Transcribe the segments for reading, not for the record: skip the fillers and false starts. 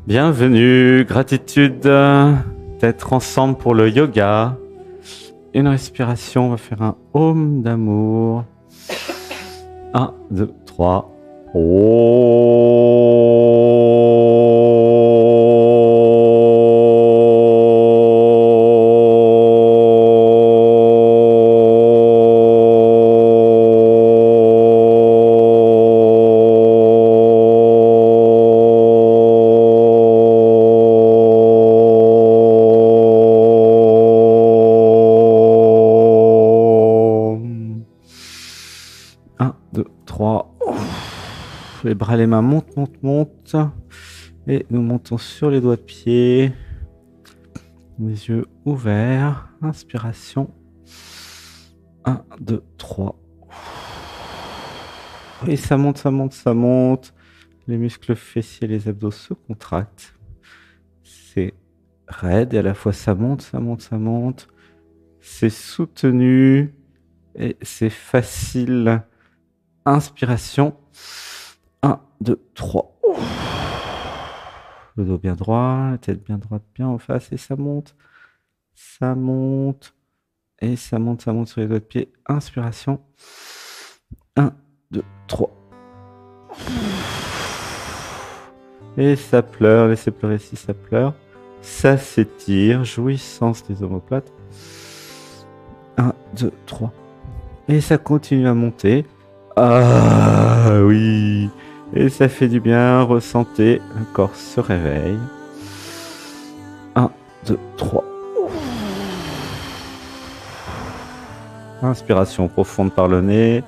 Bienvenue, gratitude d'être ensemble pour le yoga. Une respiration, on va faire un Om d'amour. 1, 2, 3. Les bras, les mains montent, montent, montent. Et nous montons sur les doigts de pied. Les yeux ouverts. Inspiration. 1, 2, 3. Et ça monte, ça monte, ça monte. Les muscles fessiers, les abdos se contractent. C'est raide et à la fois ça monte, ça monte, ça monte. C'est soutenu et c'est facile. Inspiration. 1, 2, 3. Le dos bien droit, la tête bien droite, bien en face. Et ça monte. Ça monte. Et ça monte sur les doigts de pied. Inspiration. 1, 2, 3. Et ça pleure. Laissez pleurer si ça pleure. Ça s'étire. Jouissance des omoplates. 1, 2, 3. Et ça continue à monter. Ah oui. Et ça fait du bien, ressentez, le corps se réveille. 1, 2, 3. Inspiration profonde par le nez.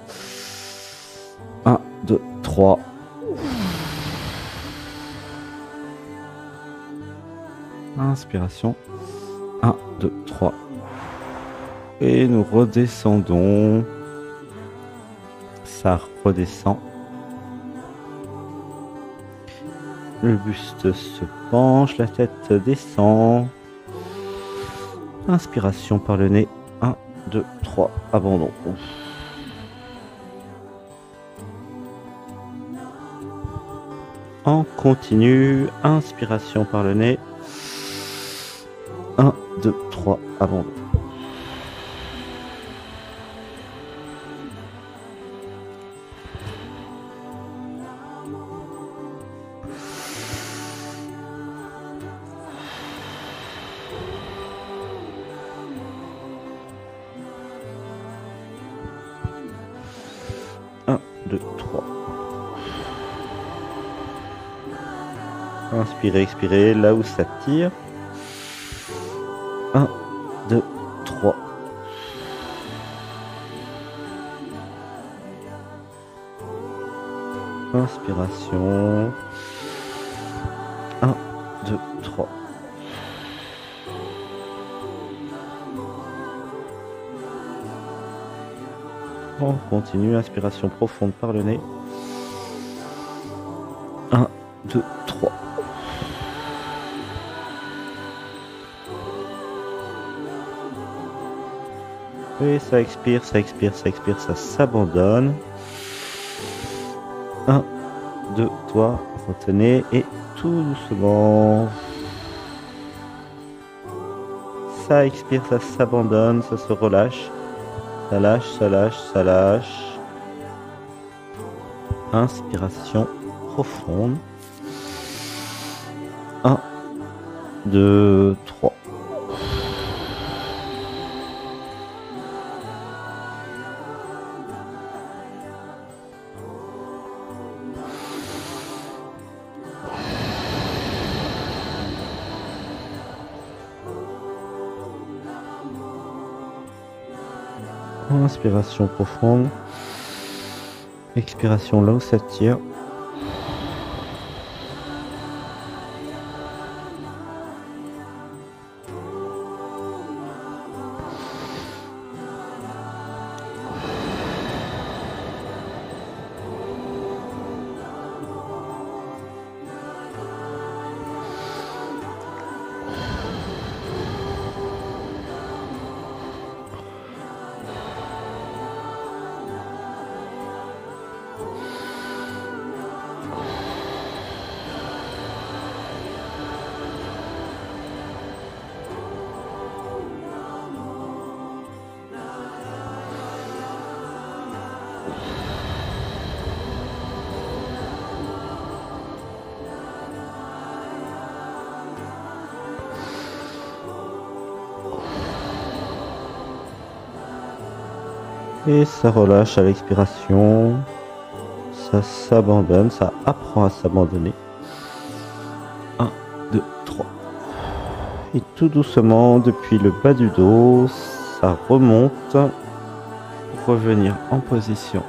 1, 2, 3. Inspiration. 1, 2, 3. Et nous redescendons. Ça redescend. Le buste se penche, la tête descend. Inspiration par le nez. 1, 2, 3. Abandon. On continue. Inspiration par le nez. 1, 2, 3. Abandon. Inspirez, expirez, là où ça tire. 1, 2, 3. Inspiration. 1, 2, 3. On continue, inspiration profonde par le nez. 1, 2, 3. Et ça expire, ça expire, ça expire, ça s'abandonne. 1, 2, 3, retenez et tout doucement. Ça expire, ça s'abandonne, ça se relâche. Ça lâche, ça lâche, ça lâche. Inspiration profonde. 1, 2, 3. Inspiration profonde. Expiration là où ça tire. Et ça relâche à l'expiration. Ça s'abandonne, ça apprend à s'abandonner. 1, 2, 3. Et tout doucement, depuis le bas du dos, ça remonte pour revenir en position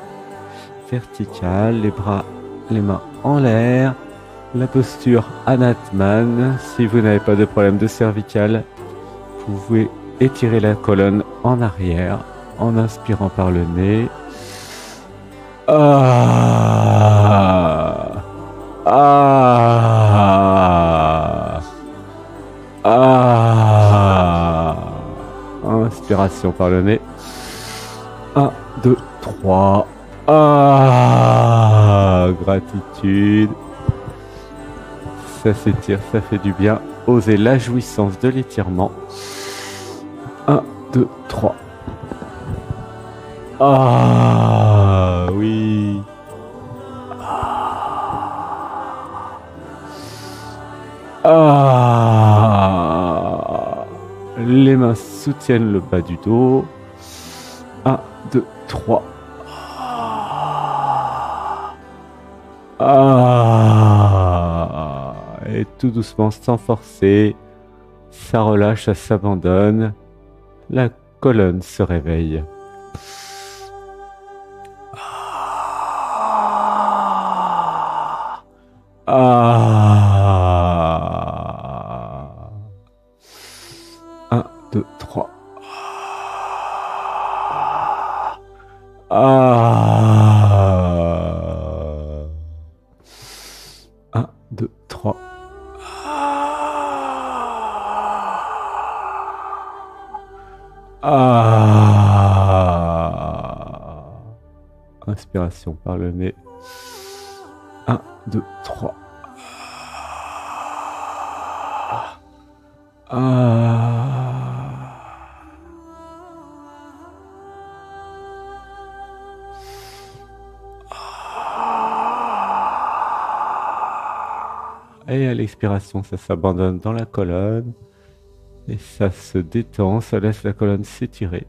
verticale, les bras, les mains en l'air, la posture Anatman. Si vous n'avez pas de problème de cervicale, vous pouvez étirer la colonne en arrière en inspirant par le nez. Inspiration par le nez. 1, 2, 3. Gratitude. Ça s'étire, ça fait du bien. Osez la jouissance de l'étirement. 1, 2, 3. Oui. Les mains soutiennent le bas du dos. 1, 2, 3. Et tout doucement, sans forcer, ça relâche, ça s'abandonne. La colonne se réveille. Un, deux, trois. 1, 2, 3. Inspiration par le nez. 1, 2, 3. Et à l'expiration, ça s'abandonne dans la colonne. Et ça se détend, ça laisse la colonne s'étirer.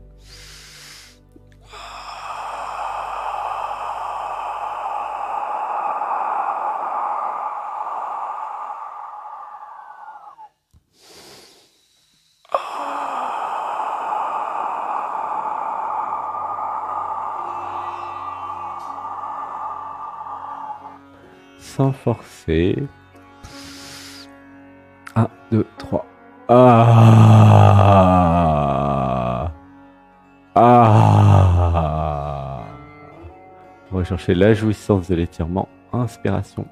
Sans forcer. 1, 2, 3. Recherchez la jouissance de l'étirement. Inspiration.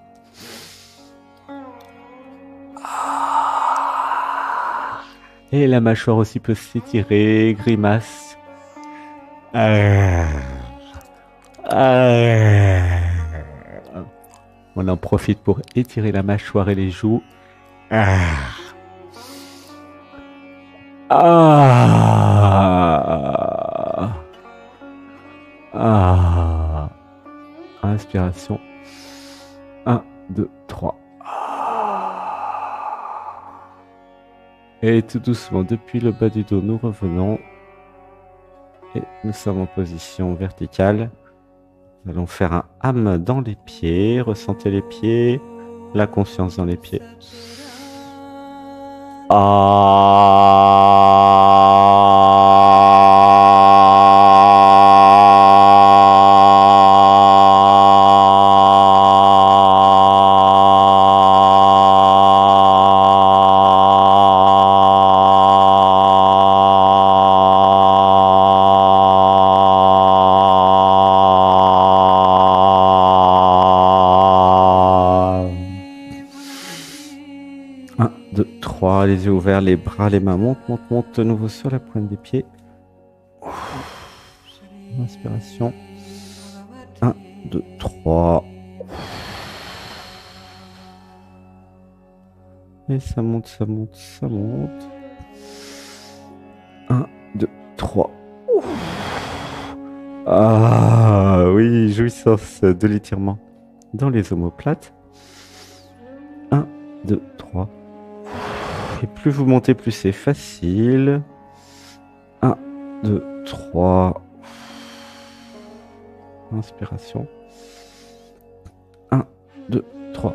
Et la mâchoire aussi peut s'étirer. Grimace. On en profite pour étirer la mâchoire et les joues. Inspiration. 1, 2, 3. Et tout doucement, depuis le bas du dos, nous revenons. Et nous sommes en position verticale. Nous allons faire un hum dans les pieds. Ressentez les pieds, la conscience dans les pieds. Les yeux ouverts, les bras, les mains montent de nouveau sur la pointe des pieds. Inspiration. 1, 2, 3. Et ça monte, ça monte, ça monte. 1, 2, 3. Oui, jouissance de l'étirement dans les omoplates. 1, 2, 3. Et plus vous montez, plus c'est facile. 1, 2, 3. Inspiration. 1, 2, 3.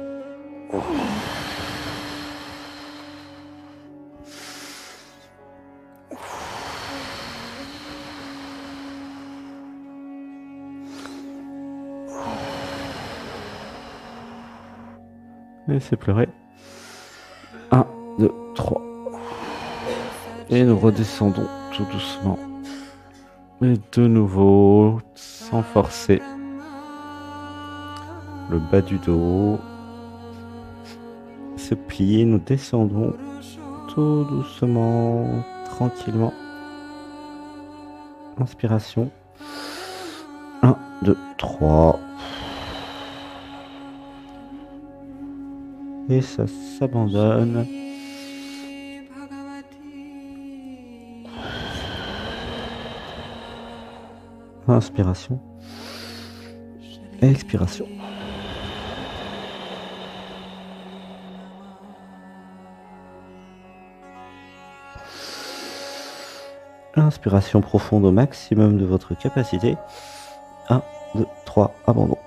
Laissez pleurer. 1, 2, 3. Et nous redescendons tout doucement. Et de nouveau, sans forcer. Le bas du dos se plie, nous descendons tout doucement, tranquillement. Inspiration. 1, 2, 3. Et ça s'abandonne. Inspiration. Expiration. Inspiration profonde au maximum de votre capacité. 1, 2, 3, abandon.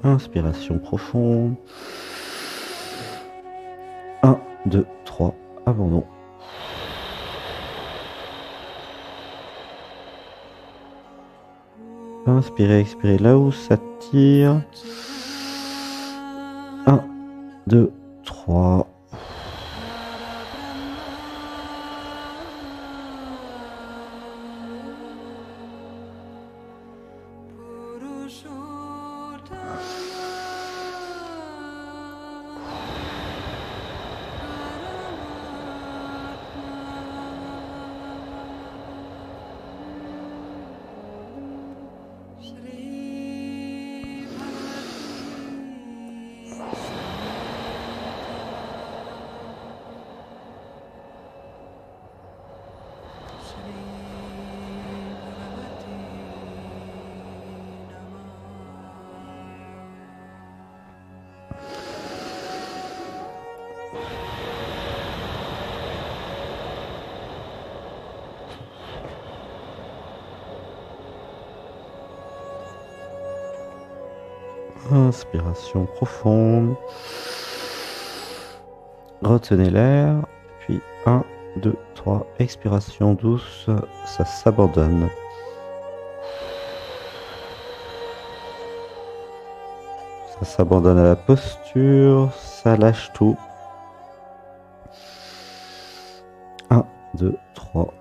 Inspiration profonde. 1, 2, 3, abandon. Inspirez, expirez là où ça tire. 1, 2, 3. Inspiration profonde. Retenez l'air. Puis 1, 2, 3. Expiration douce. Ça s'abandonne. Ça s'abandonne à la posture, ça lâche tout. 1, 2, 3.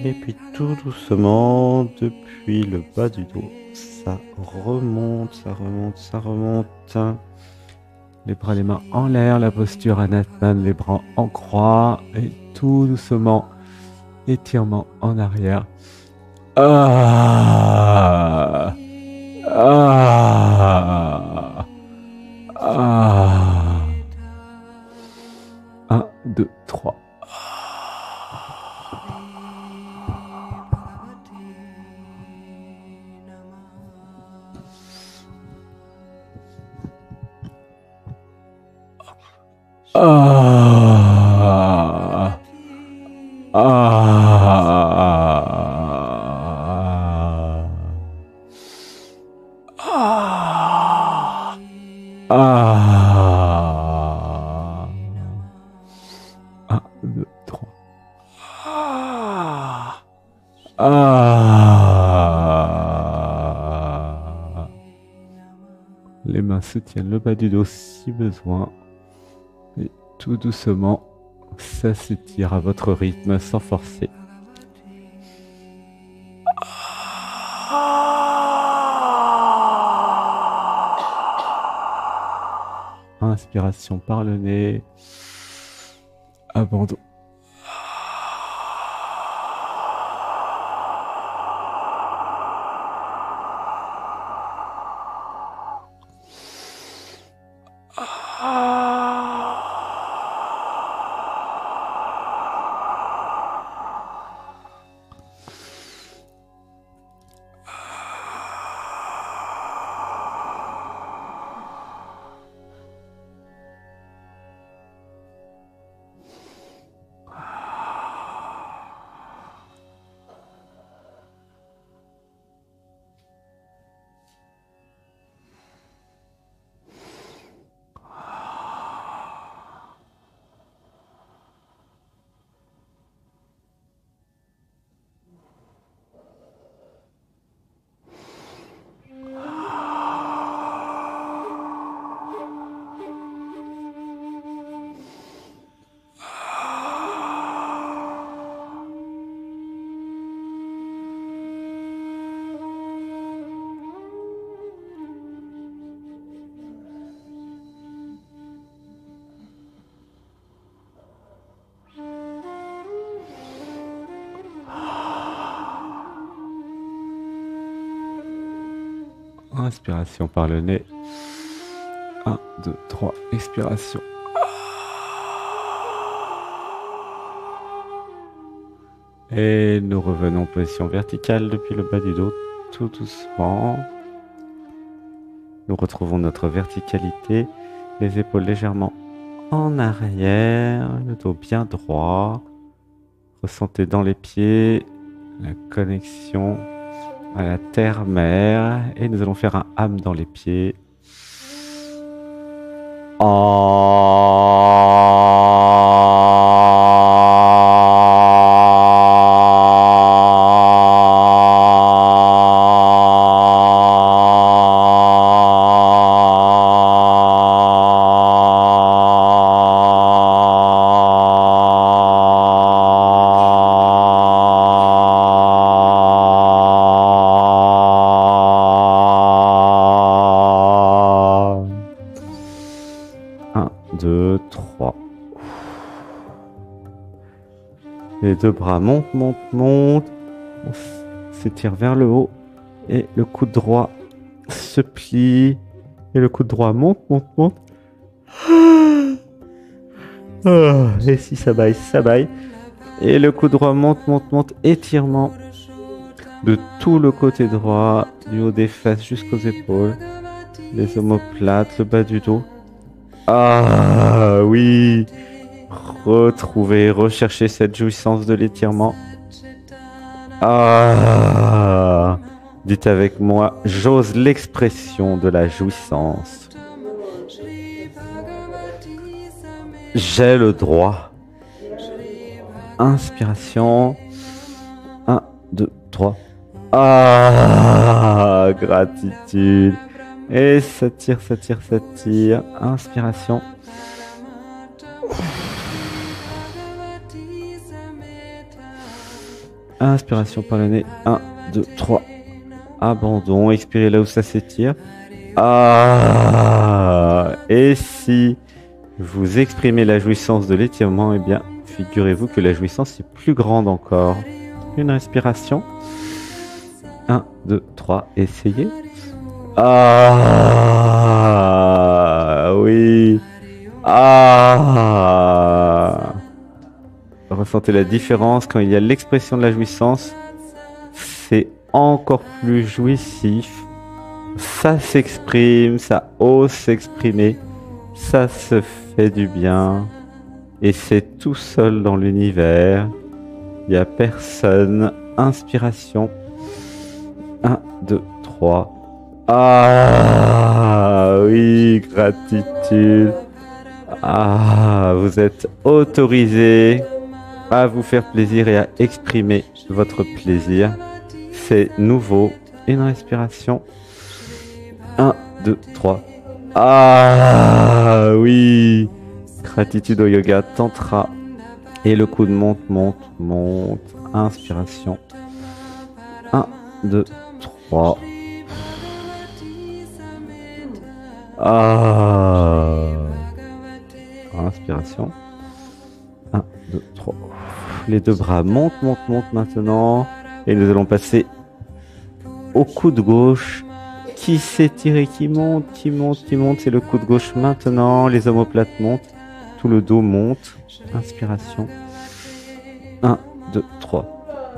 Et puis tout doucement, depuis le bas du dos, ça remonte, ça remonte, ça remonte. Les bras, les mains en l'air, la posture Anatman, les bras en croix. Et tout doucement, étirement en arrière. Ah, ah, ah. 1, 2, 3. Ah, ah, ah, 1, 2, 3. Ah. Les mains soutiennent le bas du dos si besoin. Et tout doucement, ça s'étire à votre rythme sans forcer. Inspiration par le nez. Abandon. Inspiration par le nez. 1, 2, 3. Expiration. Et nous revenons en position verticale depuis le bas du dos, tout doucement. Nous retrouvons notre verticalité, les épaules légèrement en arrière, le dos bien droit. Ressentez dans les pieds la connexion à la terre-mère. Et nous allons faire un âme dans les pieds. Les deux bras montent, montent, montent. On s'étire vers le haut. Et le coude droit se plie. Et le coude droit monte, monte, monte. Et si ça baille, ça baille. Et le coude droit monte, monte, monte. Étirement de tout le côté droit, du haut des fesses jusqu'aux épaules. Les omoplates, le bas du dos. Ah oui. Retrouvez, recherchez cette jouissance de l'étirement. Ah. Dites avec moi, j'ose l'expression de la jouissance. J'ai le droit. Inspiration. 1, 2, 3. Ah, gratitude. Et ça tire, ça tire, ça tire. Inspiration. Inspiration par le nez. 1, 2, 3. Abandon. Expirez là où ça s'étire. Ah. Et si vous exprimez la jouissance de l'étirement, eh bien, figurez-vous que la jouissance est plus grande encore. Une respiration. 1, 2, 3. Essayez. Ah. Oui. Ah. Ressentez la différence quand il y a l'expression de la jouissance. C'est encore plus jouissif. Ça s'exprime, ça ose s'exprimer. Ça se fait du bien. Et c'est tout seul dans l'univers. Il n'y a personne. Inspiration. 1, 2, 3. Ah oui, gratitude. Ah, vous êtes autorisé à vous faire plaisir et à exprimer votre plaisir. C'est nouveau. Une respiration. 1, 2, 3. Ah oui. Gratitude au yoga tantra. Et le coude monte, monte, monte. Inspiration. 1, 2, 3. Ah. Inspiration. 1, 2, 3. Les deux bras montent, montent, montent maintenant. Et nous allons passer au coude gauche qui s'étire et qui monte, qui monte, qui monte. C'est le coude gauche maintenant. Les omoplates montent. Tout le dos monte. Inspiration. 1, 2, 3.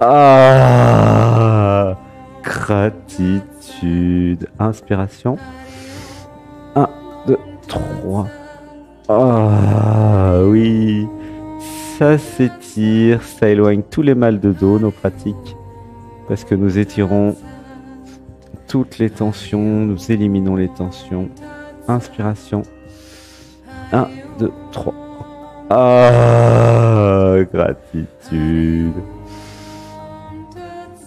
Ah, gratitude. Inspiration. 1, 2, 3. Ah, oui. Ça s'étire, ça éloigne tous les mal de dos, nos pratiques. Parce que nous étirons toutes les tensions, nous éliminons les tensions. Inspiration. 1, 2, 3. Ah, gratitude.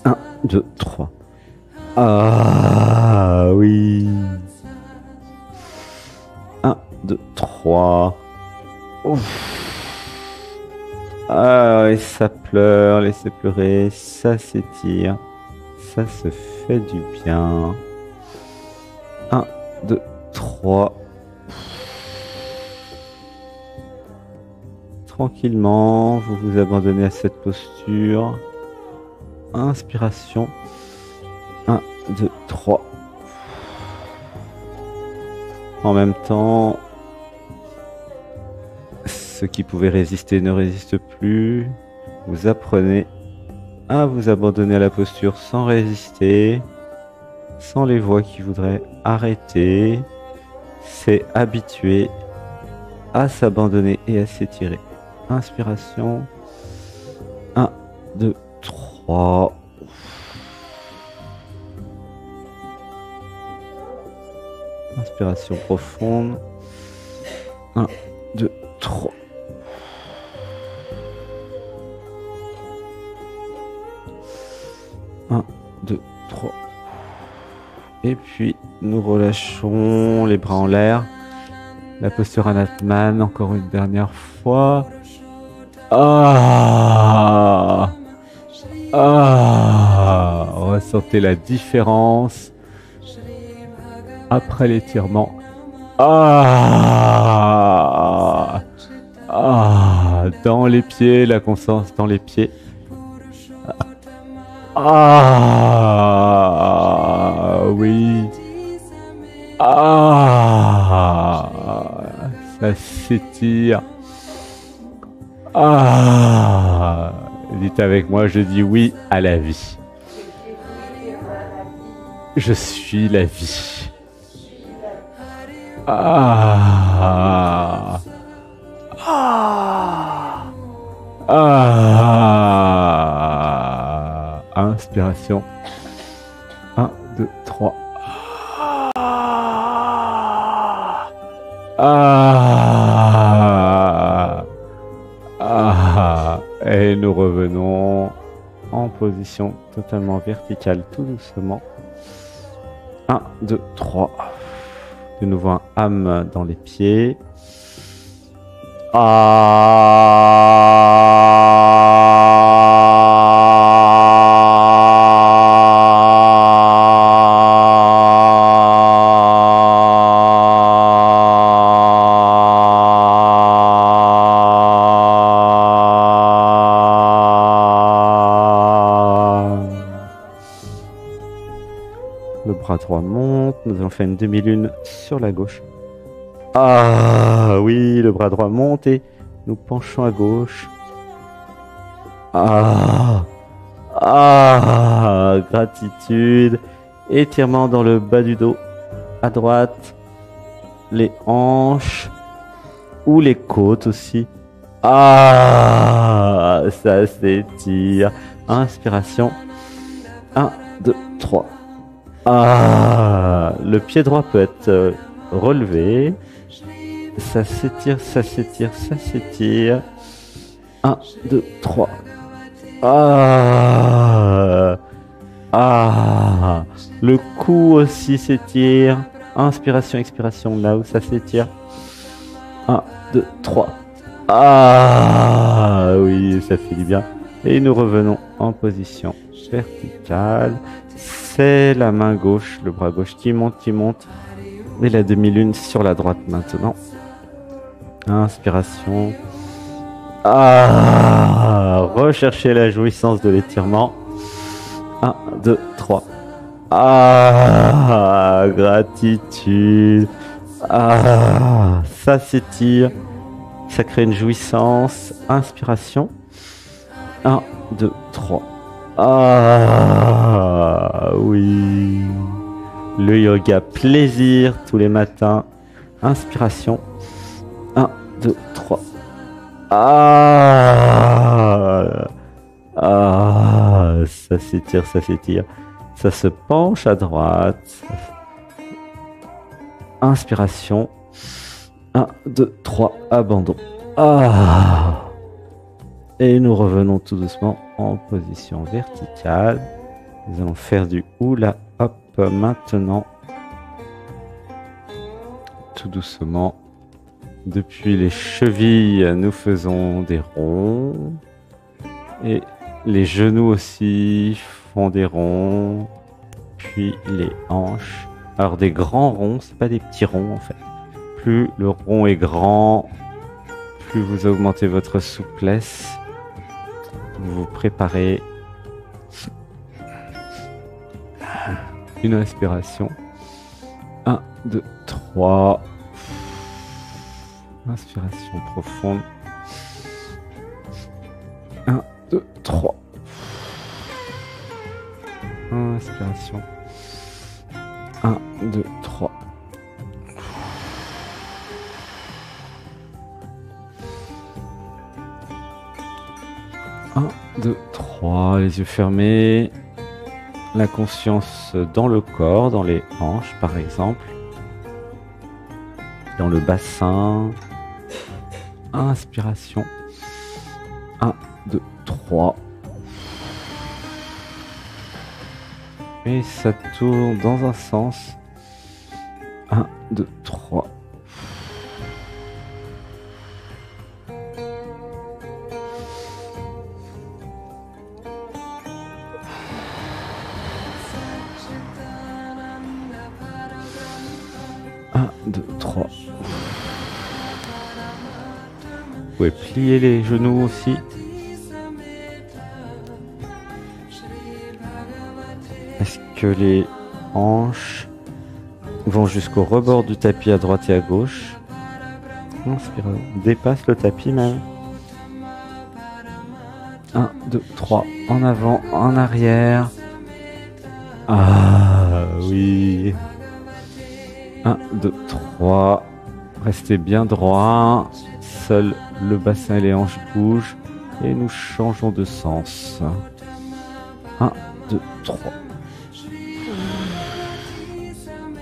1, 2, 3. Ah, oui. 1, 2, 3. Ouf. Ah, et ça pleure, laissez pleurer, ça s'étire, ça se fait du bien. 1, 2, 3. Tranquillement, vous vous abandonnez à cette posture. Inspiration. 1, 2, 3. En même temps, ceux qui pouvaient résister ne résistent plus. Vous apprenez à vous abandonner à la posture sans résister, sans les voix qui voudraient arrêter. C'est habituer à s'abandonner et à s'étirer. Inspiration. 1, 2, 3. Inspiration profonde. 1, 2, 3. Un, 2, 3. Et puis nous relâchons les bras en l'air. La posture Anatman, encore une dernière fois. Ah, ah, ressentez la différence après l'étirement. Ah, ah, dans les pieds, la conscience dans les pieds. Ah, oui. Ah, ça s'étire. Ah. Ah, dites avec moi, je dis oui à la vie. Je suis la vie. Ah. Ah. Ah. Inspiration. 1, 2, 3. Ah. Ah. Et nous revenons en position totalement verticale, tout doucement. 1, 2, 3. De nouveau un âme dans les pieds. Le bras droit monte, nous allons faire une demi-lune sur la gauche. Ah oui, le bras droit monte et nous penchons à gauche. Ah, ah, gratitude. Étirement dans le bas du dos, à droite, les hanches ou les côtes aussi. Ah, ça s'étire. Inspiration. 1, 2, 3. Ah, le pied droit peut être relevé. Ça s'étire, ça s'étire, ça s'étire. 1, 2, 3. Ah, ah, le cou aussi s'étire. Inspiration, expiration, là où ça s'étire. 1, 2, 3. Ah, oui, ça fait du bien. Et nous revenons en position verticale. C'est la main gauche, le bras gauche qui monte, qui monte. Et la demi-lune sur la droite maintenant. Inspiration. Ah, recherchez la jouissance de l'étirement. 1, 2, 3. Ah, gratitude. Ah, ça s'étire. Ça crée une jouissance. Inspiration. 1, 2, 3. Ah, oui. Le yoga plaisir tous les matins. Inspiration. 1, 2, 3. Ah, ah, ça s'étire, ça s'étire. Ça se penche à droite. Inspiration. 1, 2, 3. Abandon. Ah. Et nous revenons tout doucement en position verticale. Nous allons faire du hula hop maintenant. Tout doucement. Depuis les chevilles, nous faisons des ronds. Et les genoux aussi font des ronds. Puis les hanches. Alors des grands ronds, c'est pas des petits ronds en fait. Plus le rond est grand, plus vous augmentez votre souplesse. Vous vous préparez. Une respiration. 1, 2, 3. Inspiration profonde. 1, 2, 3. Inspiration. 1, 2, 3. Un, 2, 3. Les yeux fermés. La conscience dans le corps, dans les hanches par exemple. Dans le bassin. Inspiration. 1, 2, 3. Et ça tourne dans un sens. 1, 2, 3. Un, 2, 3. Vous pouvez plier les genoux aussi. Est-ce que les hanches vont jusqu'au rebord du tapis à droite et à gauche? Inspire, dépasse le tapis même. 1, 2, 3, en avant, en arrière. Ah oui. 1, 2, 3. Restez bien droit. Seul le bassin et les hanches bougent. Et nous changeons de sens. 1, 2, 3.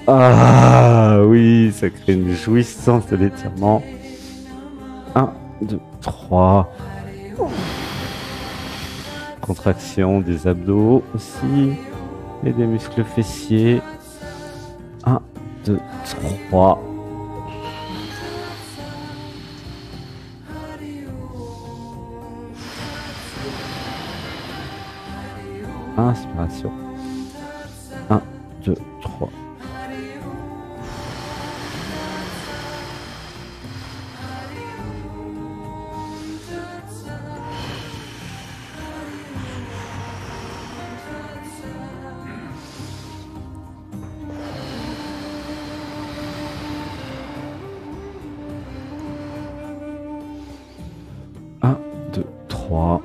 Ah oui, ça crée une jouissance de l'étirement. 1, 2, 3. Contraction des abdos aussi. Et des muscles fessiers. 1, 2, 3. Inspiration. 1, 2, 3. Un, deux, trois.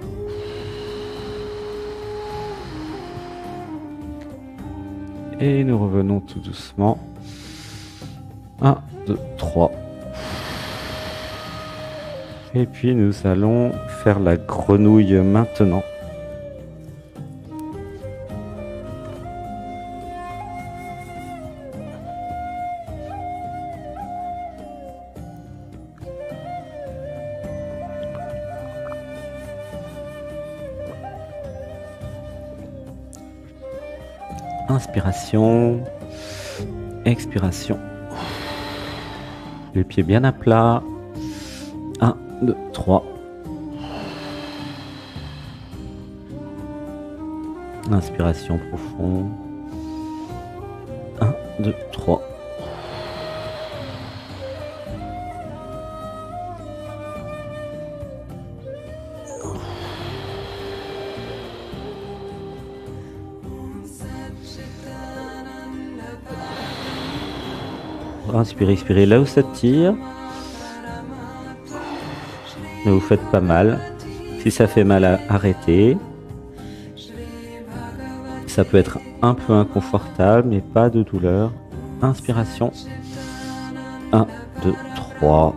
Et nous revenons tout doucement. 1, 2, 3. Et puis nous allons faire la grenouille maintenant. Inspiration, expiration. Les pieds bien à plat. 1, 2, 3. Inspiration profonde. 1, 2, 3. Inspirez, expirez là où ça tire. Ne vous faites pas mal. Si ça fait mal, arrêtez. Ça peut être un peu inconfortable, mais pas de douleur. Inspiration. 1, 2, 3.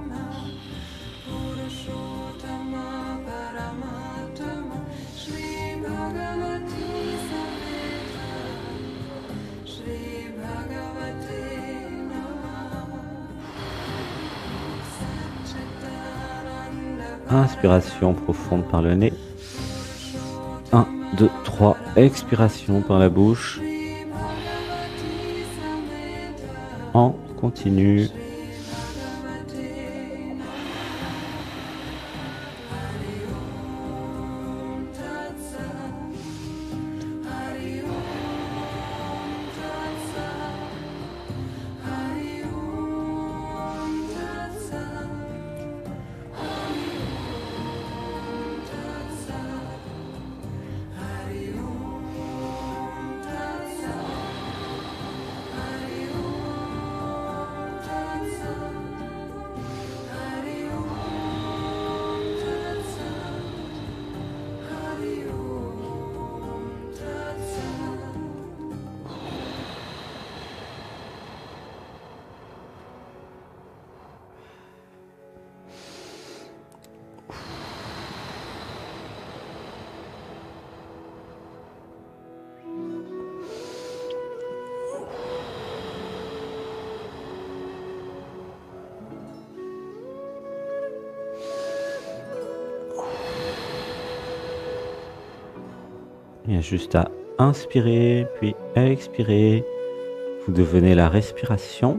Inspiration profonde par le nez. 1, 2, 3. Expiration par la bouche. On continue. Il y a juste à inspirer, puis expirer. Vous devenez la respiration.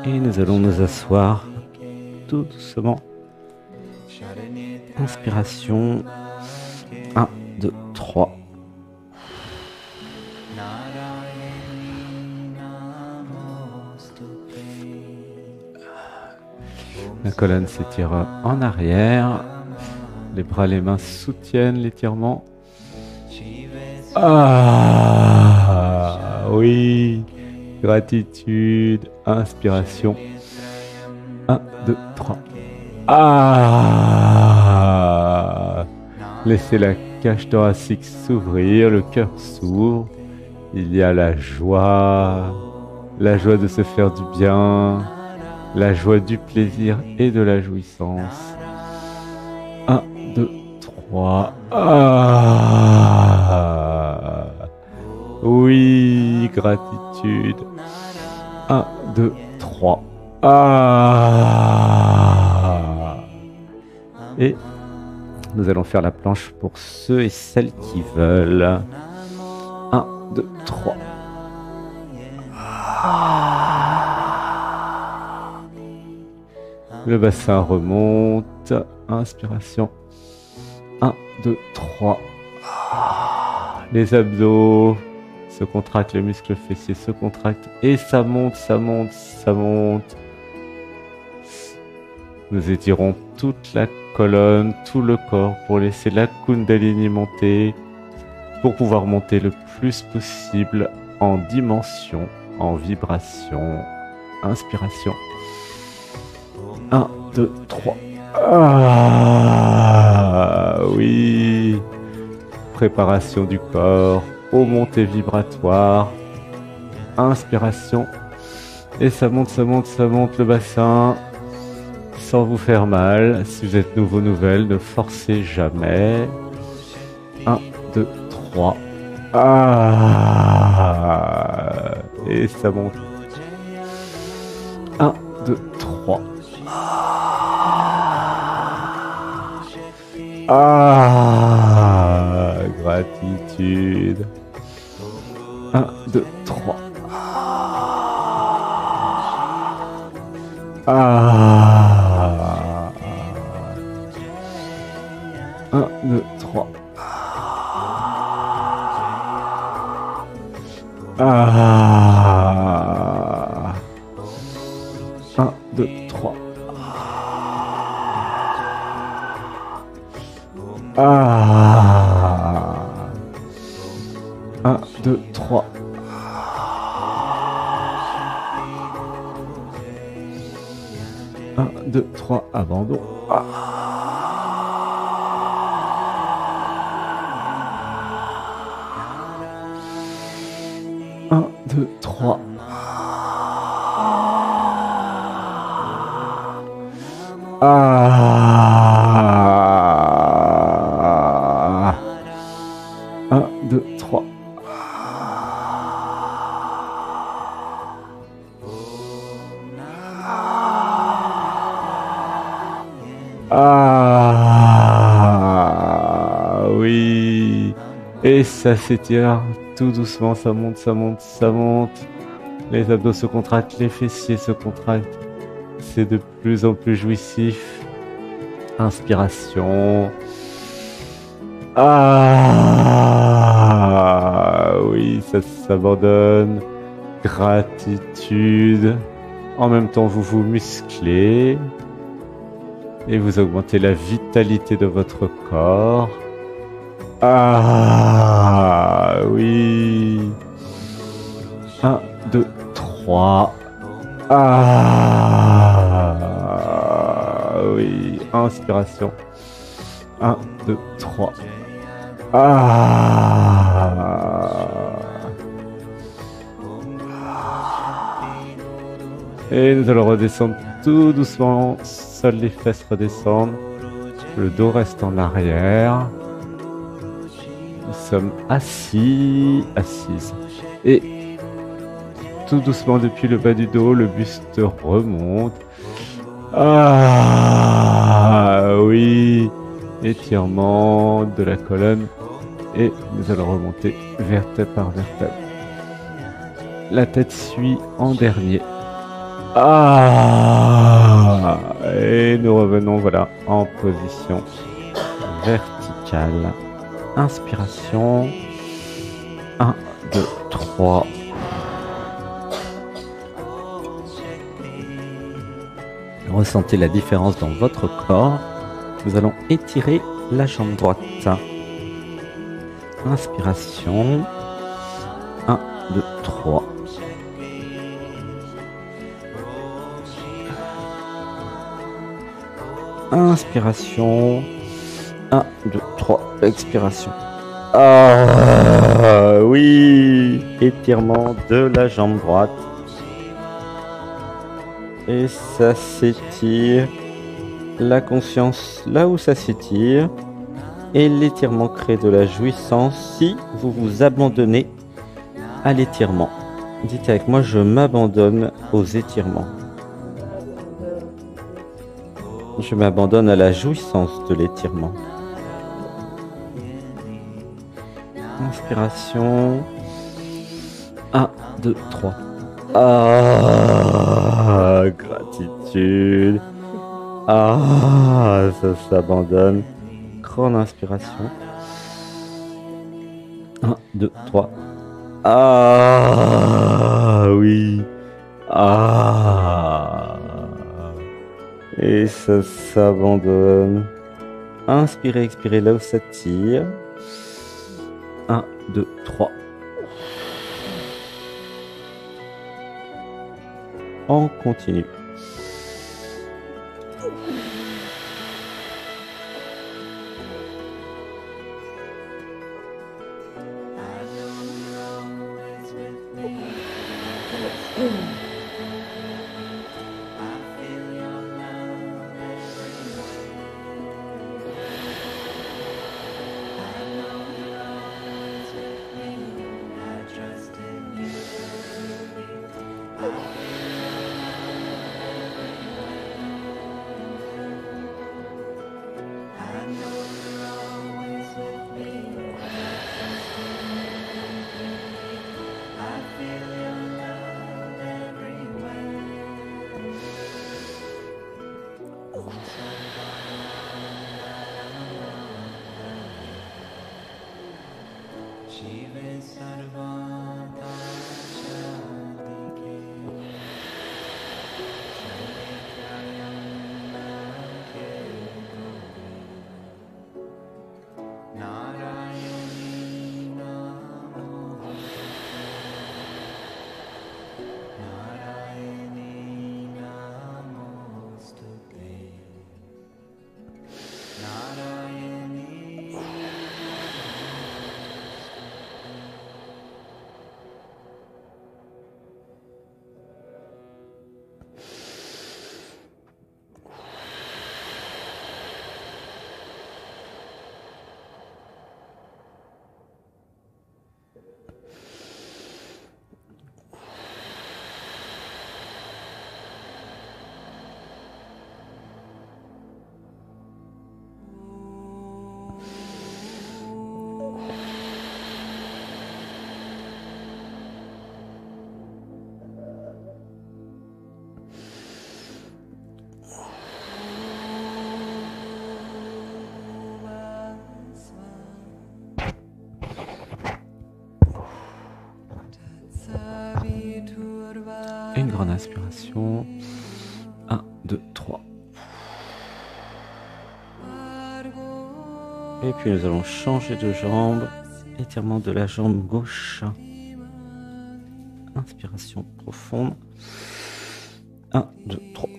Et nous allons nous asseoir tout doucement. Inspiration. 1, 2, 3. La colonne s'étire en arrière. Les bras, les mains soutiennent l'étirement. Ah oui, gratitude, inspiration. 1, 2, 3. Ah, laissez la cage thoracique s'ouvrir, le cœur s'ouvre. Il y a la joie de se faire du bien, la joie du plaisir et de la jouissance. 1, 2, 3. Ah, oui, gratitude. 1, 2, 3. Ah, et nous allons faire la planche pour ceux et celles qui veulent. 1, 2, 3. Le bassin remonte. Inspiration. 1, 2, 3. Les abdos se contractent, les muscles fessiers se contractent. Et ça monte, ça monte, ça monte. Nous étirons toute la colonne, tout le corps pour laisser la Kundalini monter. Pour pouvoir monter le plus possible en dimension, en vibration. Inspiration. 1, 2, 3. Ah oui. Préparation du corps aux montées vibratoires. Inspiration. Et ça monte, ça monte, ça monte le bassin. Sans vous faire mal. Si vous êtes nouveau, nouvelle, ne forcez jamais. 1, 2, 3. Ah, et ça monte. 1, 2, 3. Ah, gratitude. 1, 2, 3. Ah, 1, 2, 3. Ah, 1, 2, 3. Ah, 1, 2, 3. Un, 2, 3, abandon. Ah. 1, 2, 3. Ah. 1, 2, 3. Ah oui. Et ça s'étire tout doucement, ça monte, ça monte, ça monte. Les abdos se contractent, les fessiers se contractent. C'est de plus en plus jouissif. Inspiration. Ah oui, ça s'abandonne. Gratitude. En même temps, vous vous musclez. Et vous augmentez la vitalité de votre corps. Ah oui. 1, 2, 3. Ah oui. Inspiration. 1, 2, 3. Ah. Et nous allons redescendre tout doucement. Seules les fesses redescendent. Le dos reste en arrière. Nous sommes assis, assises. Et tout doucement depuis le bas du dos, le buste remonte. Ah oui. Étirement de la colonne. Et nous allons remonter vertèbre par vertèbre. La tête suit en dernier. Ah, et nous revenons, voilà, en position verticale. Inspiration. 1, 2, 3. Ressentez la différence dans votre corps. Nous allons étirer la jambe droite. Inspiration. 1, 2, 3. Inspiration. 1, 2, 3. Expiration. Ah oui, étirement de la jambe droite. Et ça s'étire. La conscience là où ça s'étire. Et l'étirement crée de la jouissance si vous vous abandonnez à l'étirement. Dites avec moi, je m'abandonne aux étirements. Je m'abandonne à la jouissance de l'étirement. Inspiration. 1, 2, 3. Ah, gratitude. Ah, ça s'abandonne. Grande inspiration. 1, 2, 3. Ah, oui. Ah. Et ça s'abandonne. Inspirez, expirez là où ça tire. 1, 2, 3. On continue. Une grande inspiration. 1, 2, 3. Et puis nous allons changer de jambe. Étirement de la jambe gauche. Inspiration profonde. 1, 2, 3.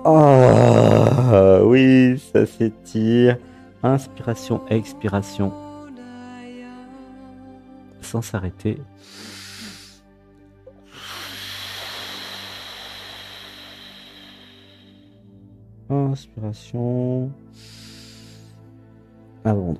Ah oui, ça s'étire. Inspiration, expiration. Sans s'arrêter. Inspiration. Abandon.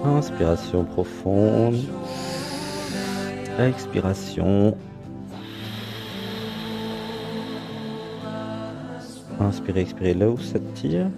Inspiration profonde. Expiration. Inspirez, expirez là où ça tire.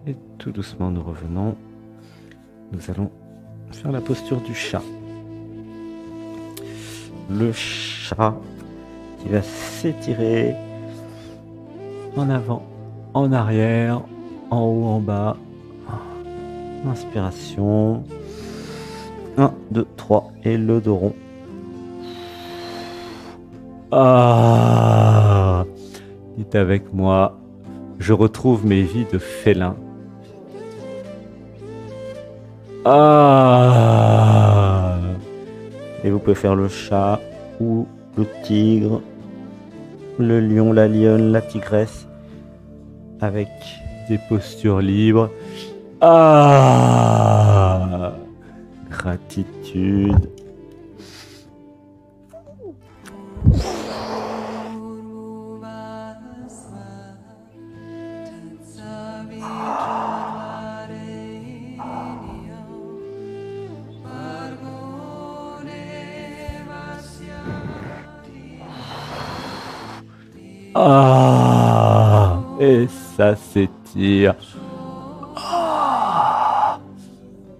Et tout doucement, nous revenons. Nous allons faire la posture du chat. Le chat qui va s'étirer en avant, en arrière, en haut, en bas. Inspiration. 1, 2, 3. Et le dos rond. Ah, dites avec moi, je retrouve mes vies de félin. Ah, et vous pouvez faire le chat ou le tigre, le lion, la lionne, la tigresse, avec des postures libres. Ah, gratitude. Ah, et ça s'étire. Ah,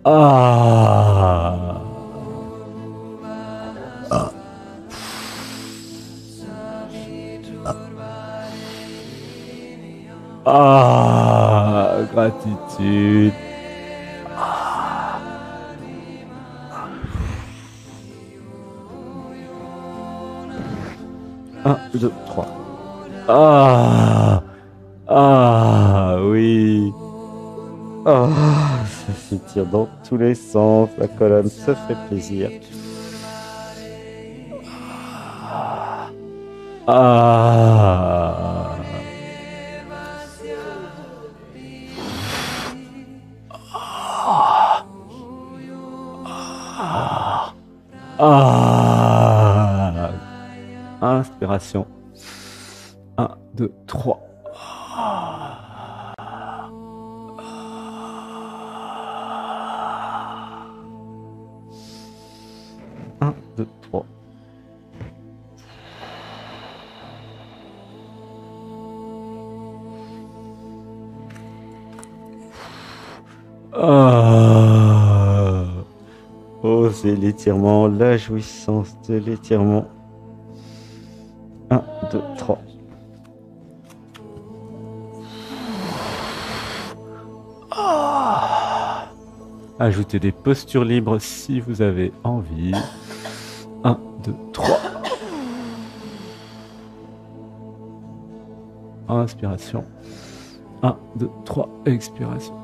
ah, ah, ah, gratitude. 1, 2, 3. Ah, ah, oui. Ah, ça s'étire dans tous les sens. La colonne se fait plaisir. Ah, ah. Inspiration. 1, 2, 3. 1, 2, 3. Ah. Osez l'étirement, la jouissance de l'étirement. 1, 2, 3. Ajoutez des postures libres si vous avez envie. 1, 2, 3. Inspiration. 1, 2, 3. Expiration.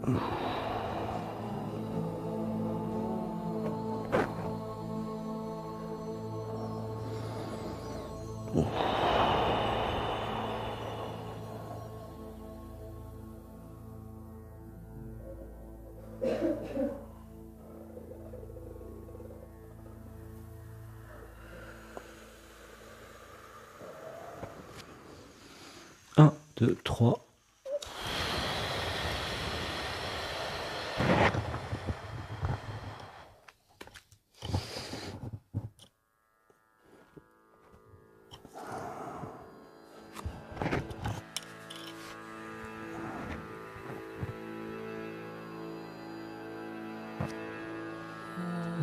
Un, deux, trois.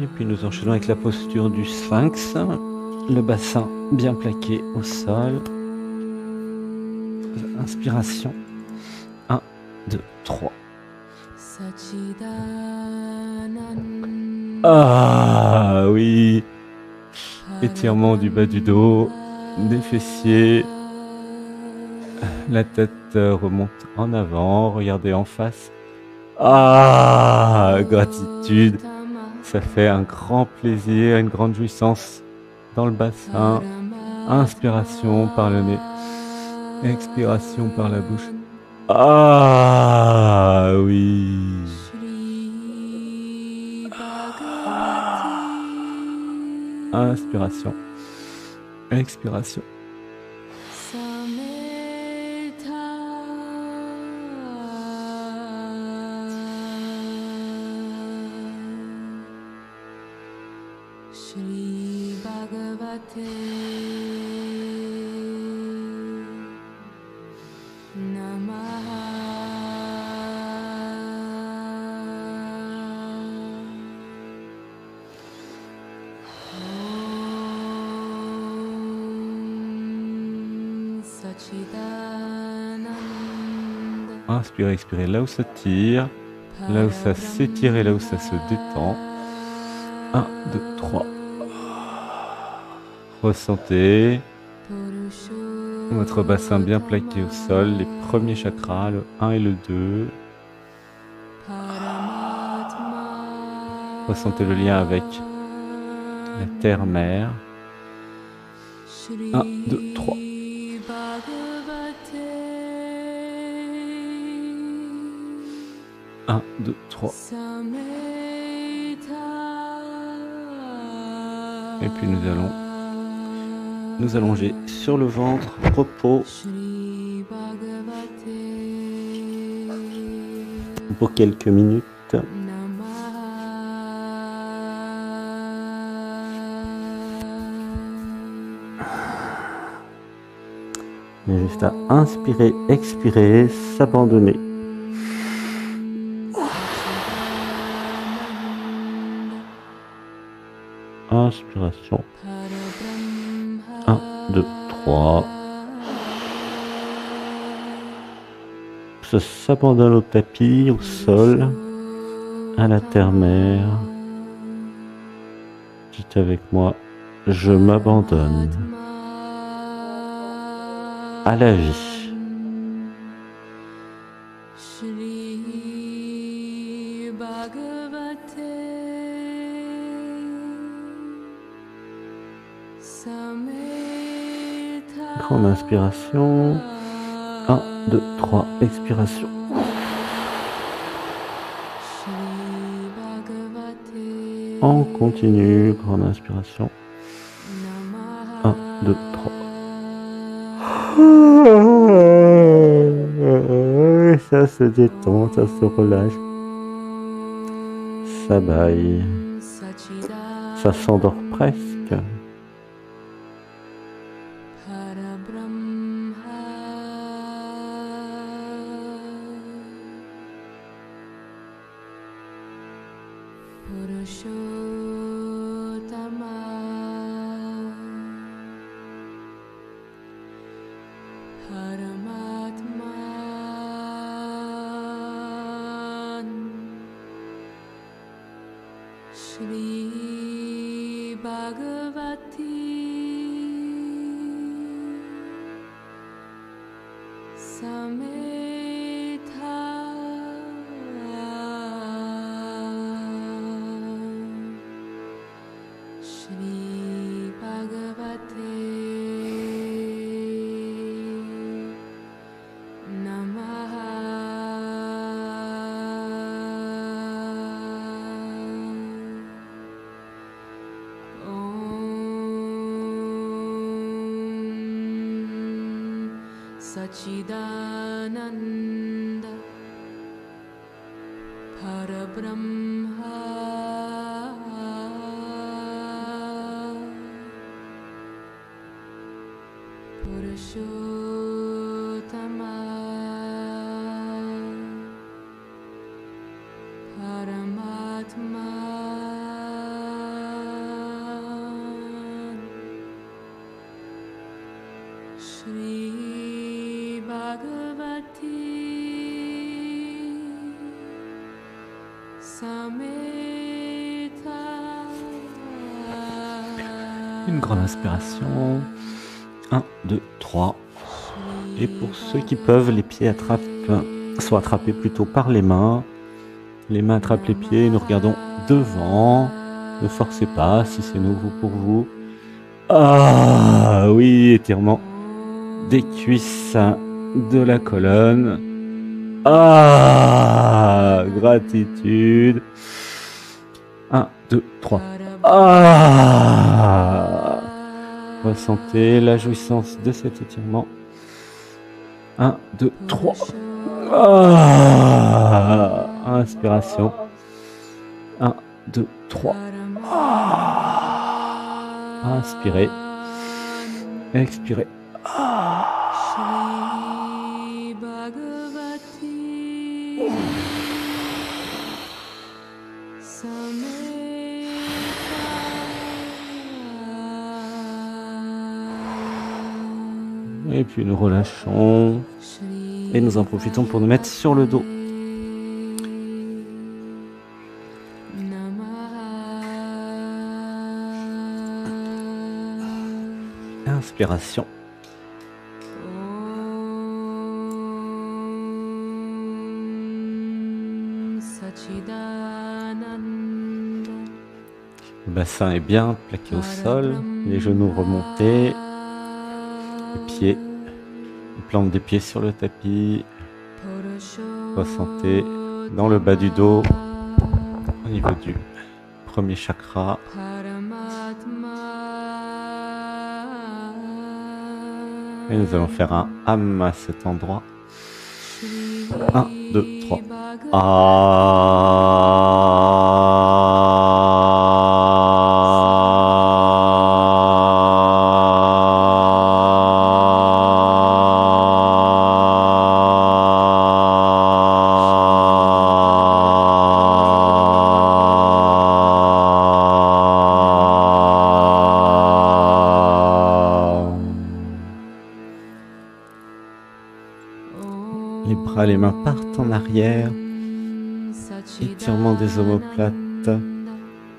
Et puis nous enchaînons avec la posture du sphinx, le bassin bien plaqué au sol. Inspiration. 1, 2, 3. Ah oui. Étirement du bas du dos, des fessiers. La tête remonte en avant, regardez en face. Ah, gratitude. Ça fait un grand plaisir, une grande jouissance dans le bassin. Inspiration par le nez. Expiration par la bouche. Ah oui. Inspiration. Expiration. Shri Bhagavate Namaha. Om Satchidananda. Inspirez, expirez là où ça tire, là où ça s'étire et là où ça se détend. 1, 2, 3. Ressentez votre bassin bien plaqué au sol, les premiers chakras, le 1 et le 2. Ressentez le lien avec la terre-mère. 1, 2, 3. Un, deux, trois. Et puis nous allons nous allonger sur le ventre, repos, pour quelques minutes. Et juste à inspirer, expirer, s'abandonner. Inspiration. 1, 2, 3. Ça s'abandonne au tapis, au sol, à la terre-mère. Dites avec moi, je m'abandonne à la vie. Shri Bhagavate Sameta. Grande inspiration. 1, 2, 3, expiration. Shri Bhagavate On continue, grande inspiration. 1, 2, 3. Ça se détend, ça se relâche. Ça baille. Ça s'endort presque. Shri Bhagavati Sameta Sachidananda Parabrahma Purushottama Paramatma Shri Bhagavati Samhita. Une grande inspiration. 1, 2, 3. Et pour ceux qui peuvent, les pieds sont attrapés plutôt par les mains. Les mains attrapent les pieds, nous regardons devant. Ne forcez pas si c'est nouveau pour vous. Ah oui, étirement des cuisses, de la colonne. Ah, gratitude. 1, 2, 3. Ah, ressentez la jouissance de cet étirement. 1, 2, 3. Ah, inspiration. 1, 2, 3. Ah, inspirez. Expirez. Shri Bhagavati Samhita. Et puis nous relâchons. Et nous en profitons pour nous mettre sur le dos. Inspiration. Le bassin est bien plaqué au sol, les genoux remontés, les pieds, les plantes des pieds sur le tapis. Ressentez dans le bas du dos, au niveau du premier chakra. Et nous allons faire un Ham à cet endroit. 1, 2, 3. Les bras, les mains partent en arrière. Étirement des omoplates.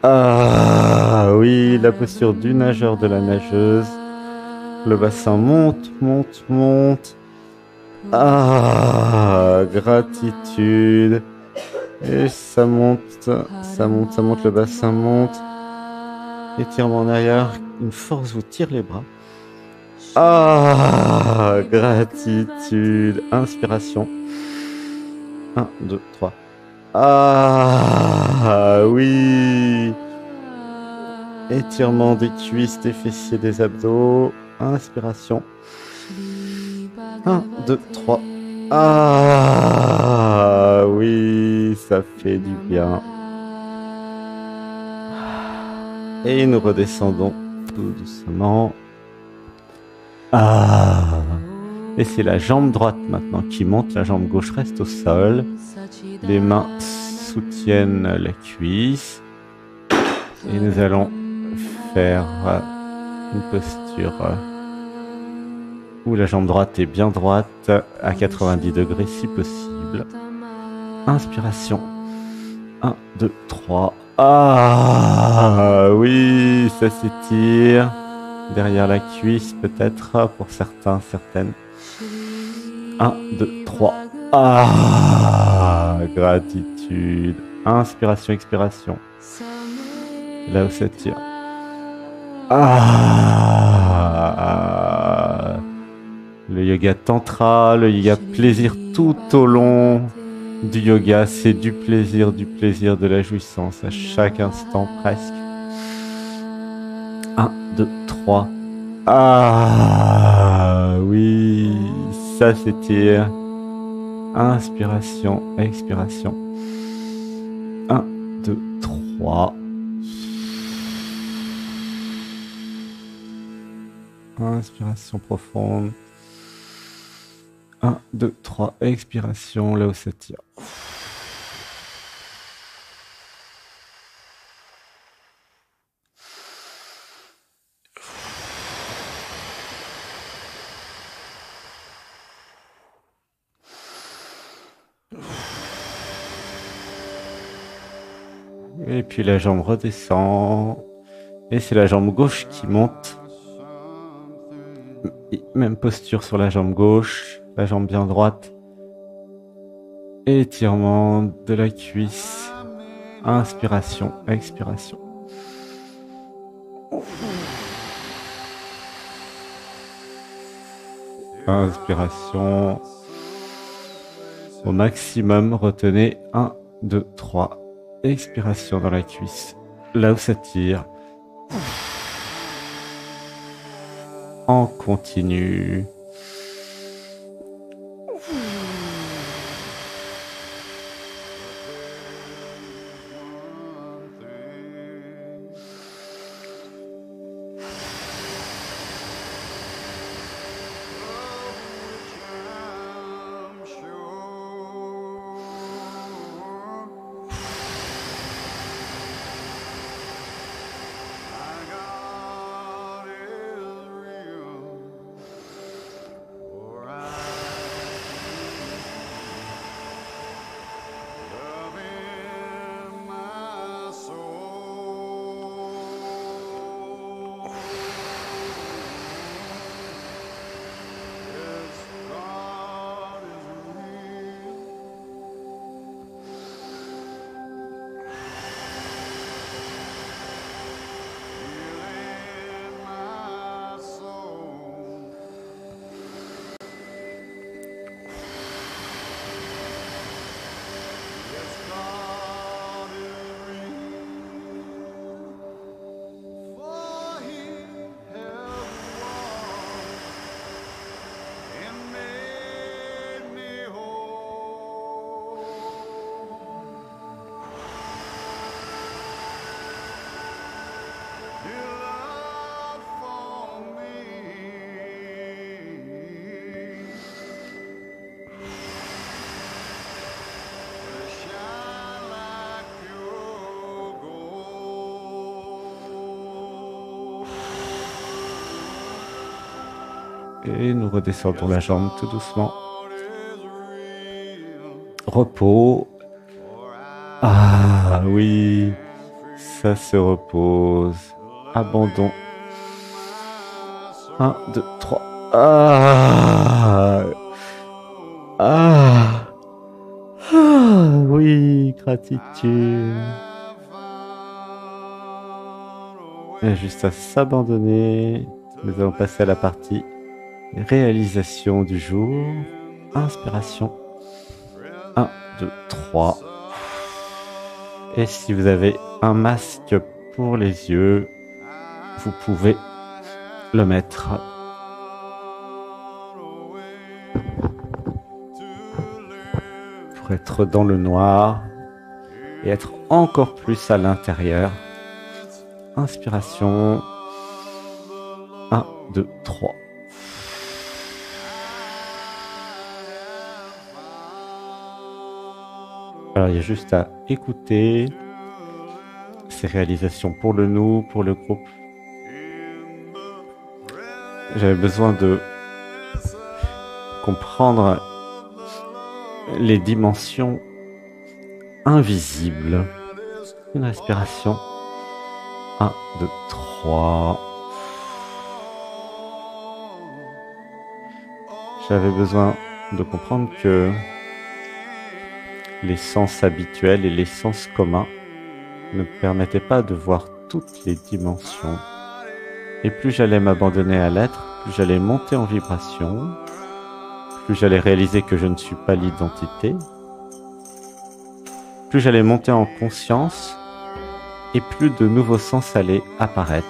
Ah oui, la posture du nageur, de la nageuse. Le bassin monte, monte, monte. Ah, gratitude. Et ça monte, ça monte, ça monte, le bassin monte. Étirement en arrière, une force vous tire les bras. Ah, gratitude. Inspiration. 1, 2, 3. Ah, oui. Étirement des cuisses, des fessiers, des abdos. Inspiration. 1, 2, 3. Ah, oui, ça fait du bien. Et nous redescendons tout doucement. Ah, et c'est la jambe droite maintenant qui monte, la jambe gauche reste au sol. Les mains soutiennent la cuisse. Et nous allons faire une posture où la jambe droite est bien droite, à 90 degrés si possible. Inspiration. 1, 2, 3. Ah, oui, ça s'étire. Derrière la cuisse, peut-être, pour certains, certaines. 1, 2, 3. Ah, gratitude. Inspiration, expiration. Là où ça tire. Ah, le yoga tantra, le yoga plaisir tout au long du yoga, c'est du plaisir, de la jouissance à chaque instant presque. 1, 2, 3. Ah, oui, ça s'étire. Inspiration, expiration. 1, 2, 3. Inspiration profonde. 1, 2, 3. Expiration, là où ça tire. Et puis la jambe redescend. Et c'est la jambe gauche qui monte. Même posture sur la jambe gauche. La jambe bien droite. Étirement de la cuisse. Inspiration, expiration. Inspiration. Au maximum, retenez 1, 2, 3. Expiration dans la cuisse. Là où ça tire. On continue. Et nous redescendons la jambe tout doucement. Repos. Ah oui, ça se repose. Abandon. 1, 2, 3. Ah, ah, ah oui, gratitude. Et juste à s'abandonner, nous allons passer à la partie réalisation du jour. Inspiration. 1, 2, 3. Et si vous avez un masque pour les yeux, vous pouvez le mettre. Pour être dans le noir et être encore plus à l'intérieur. Inspiration. 1, 2, 3. Alors il y a juste à écouter ces réalisations pour le nous, pour le groupe. J'avais besoin de comprendre les dimensions invisibles. Une respiration. 1, 2, 3. J'avais besoin de comprendre que les sens habituels et les sens communs ne me permettaient pas de voir toutes les dimensions. Et plus j'allais m'abandonner à l'être, plus j'allais monter en vibration, plus j'allais réaliser que je ne suis pas l'identité, plus j'allais monter en conscience, et plus de nouveaux sens allaient apparaître.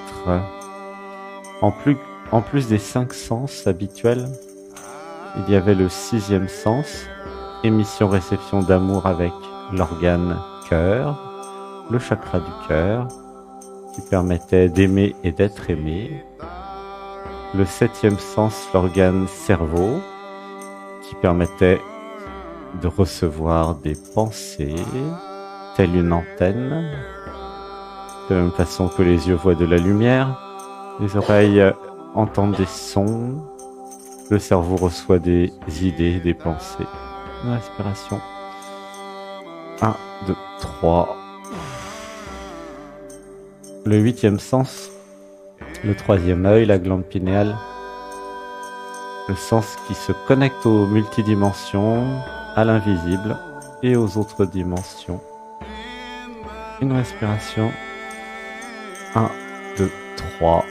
En plus des 5 sens habituels, il y avait le sixième sens, émission-réception d'amour avec l'organe cœur, le chakra du cœur, qui permettait d'aimer et d'être aimé. Le septième sens, l'organe cerveau, qui permettait de recevoir des pensées, telle une antenne, de la même façon que les yeux voient de la lumière, les oreilles entendent des sons, le cerveau reçoit des idées, des pensées. Une respiration. 1, 2, 3. Le huitième sens, le troisième œil, la glande pinéale, le sens qui se connecte aux multidimensions, à l'invisible et aux autres dimensions. Une respiration. 1, 2, 3.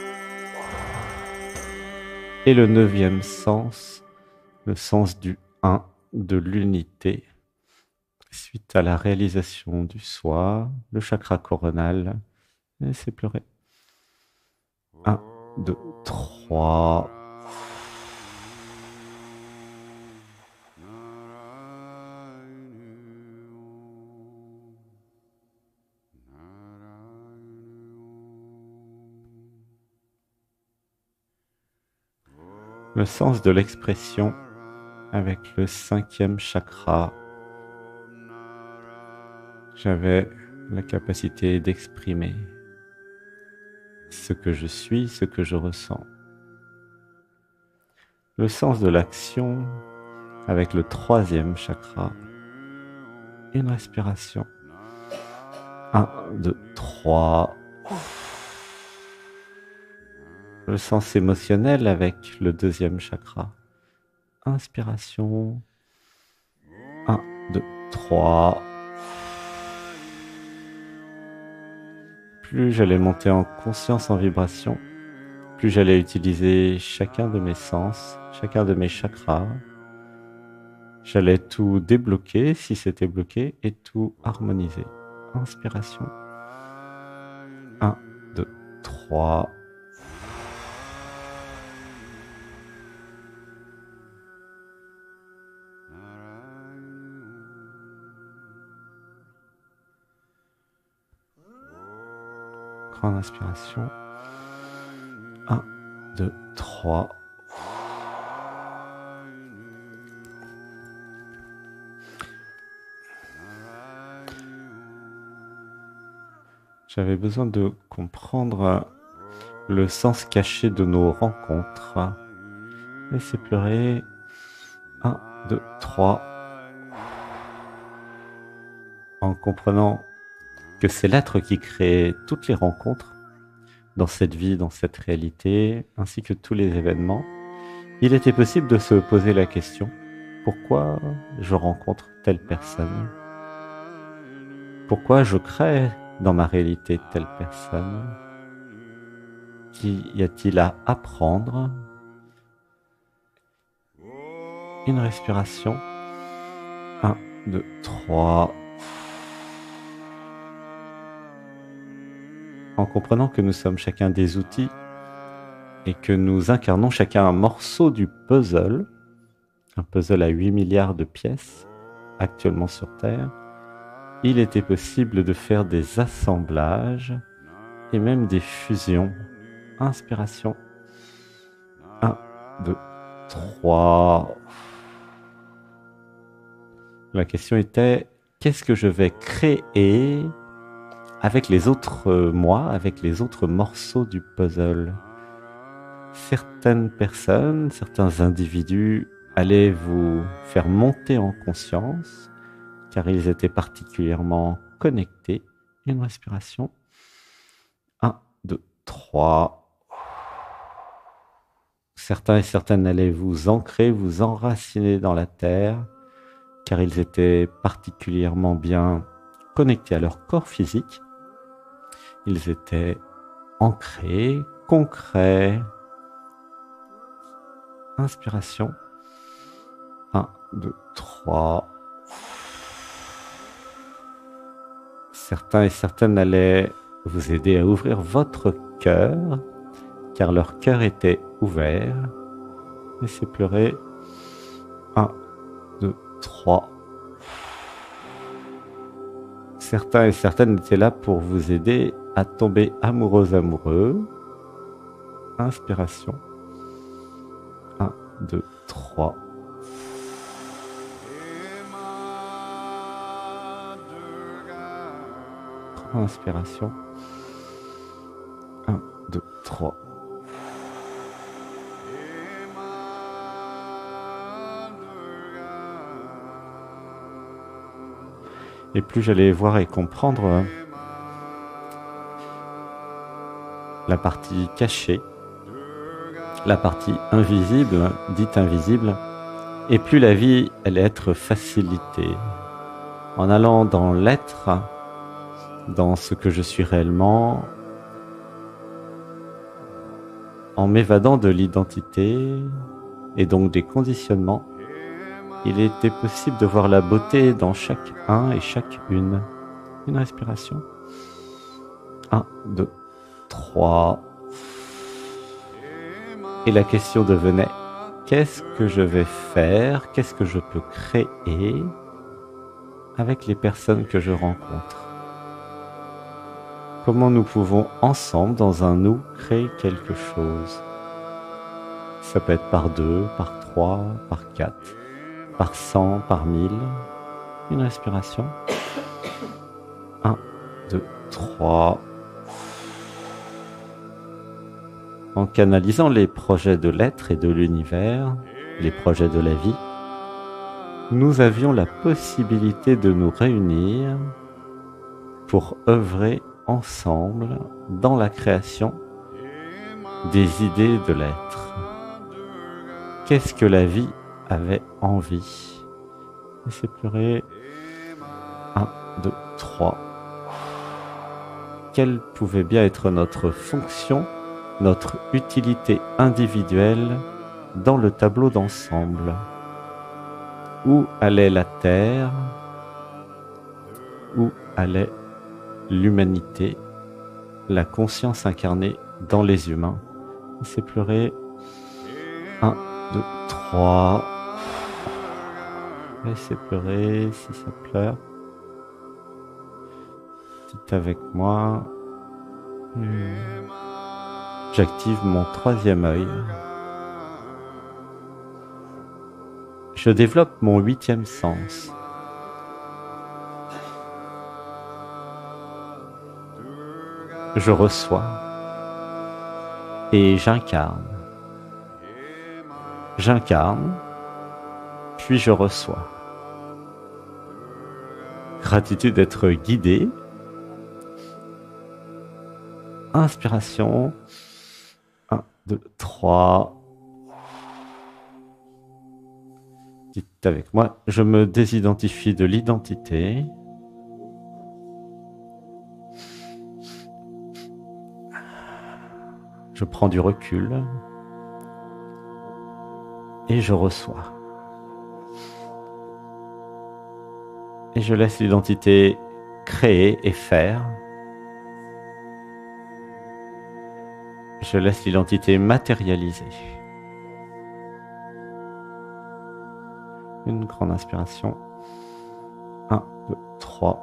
Et le neuvième sens, le sens du 1, de l'unité, suite à la réalisation du soi, le chakra coronal, laissez pleurer. 1, 2, 3. Le sens de l'expression avec le cinquième chakra. J'avais la capacité d'exprimer ce que je suis, ce que je ressens. Le sens de l'action avec le troisième chakra. Une respiration. 1, 2, 3. Le sens émotionnel avec le deuxième chakra. Inspiration. 1, 2, 3. Plus j'allais monter en conscience, en vibration, plus j'allais utiliser chacun de mes sens, chacun de mes chakras. J'allais tout débloquer si c'était bloqué et tout harmoniser. Inspiration. 1, 2, 3. Grande inspiration. 1, 2, 3. J'avais besoin de comprendre le sens caché de nos rencontres. Laissez pleurer. 1, 2, 3. En comprenant que c'est l'être qui crée toutes les rencontres dans cette vie, dans cette réalité, ainsi que tous les événements, il était possible de se poser la question: pourquoi je rencontre telle personne? Pourquoi je crée dans ma réalité telle personne? Qu'y a-t-il à apprendre? Une respiration. 1, 2, 3. En comprenant que nous sommes chacun des outils et que nous incarnons chacun un morceau du puzzle, un puzzle à 8 milliards de pièces actuellement sur Terre, il était possible de faire des assemblages et même des fusions. Inspiration. 1, 2, 3. La question était: qu'est-ce que je vais créer avec les autres moi, avec les autres morceaux du puzzle? Certaines personnes, certains individus allaient vous faire monter en conscience, car ils étaient particulièrement connectés. Une respiration. 1, 2, 3. Certains et certaines allaient vous ancrer, vous enraciner dans la terre, car ils étaient particulièrement bien connectés à leur corps physique. Ils étaient ancrés, concrets. Inspiration. 1, 2, 3. Certains et certaines allaient vous aider à ouvrir votre cœur, car leur cœur était ouvert. Laissez pleurer. 1, 2, 3. Certains et certaines étaient là pour vous aider à tomber amoureux. Inspiration. 1, 2, 3. Inspiration. 1, 2, 3. Et plus j'allais voir et comprendre la partie cachée, la partie invisible, dite invisible, et plus la vie allait être facilitée. En allant dans l'être, dans ce que je suis réellement, en m'évadant de l'identité et donc des conditionnements, il était possible de voir la beauté dans chaque un et chacune. Une respiration. 1, 2, 3. Et la question devenait, qu'est-ce que je vais faire? Qu'est-ce que je peux créer avec les personnes que je rencontre? Comment nous pouvons ensemble, dans un nous, créer quelque chose? Ça peut être par 2, par 3, par 4, par 100, par 1000. Une respiration. 1, 2, 3. En canalisant les projets de l'être et de l'univers, les projets de la vie, nous avions la possibilité de nous réunir pour œuvrer ensemble dans la création des idées de l'être. Qu'est-ce que la vie avait envie? Laissez pleurer. 1, 2, 3. Quelle pouvait bien être notre fonction, notre utilité individuelle dans le tableau d'ensemble? Où allait la Terre? Où allait l'humanité, la conscience incarnée dans les humains? Laissez pleurer. 1, 2, 3. Laissez pleurer si ça pleure. Dites avec moi. J'active mon 3e œil. Je développe mon 8e sens. Je reçois et j'incarne. J'incarne, puis je reçois. Gratitude d'être guidé. Inspiration. 1, 2, 3. Dites avec moi, je me désidentifie de l'identité. Je prends du recul et je reçois. Et je laisse l'identité créer et faire. Je laisse l'identité matérialiser. Une grande inspiration. 1, 2, 3.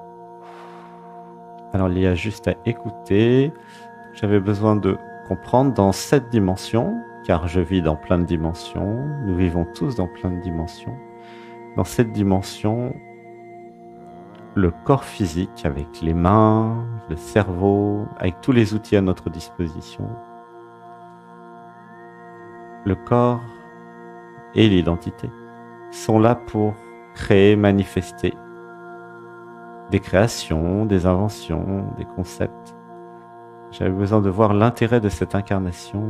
Alors il y a juste à écouter. J'avais besoin de comprendre dans cette dimension, car je vis dans plein de dimensions, nous vivons tous dans plein de dimensions. Dans cette dimension, le corps physique avec les mains, le cerveau, avec tous les outils à notre disposition, le corps et l'identité sont là pour créer, manifester des créations, des inventions, des concepts. J'avais besoin de voir l'intérêt de cette incarnation,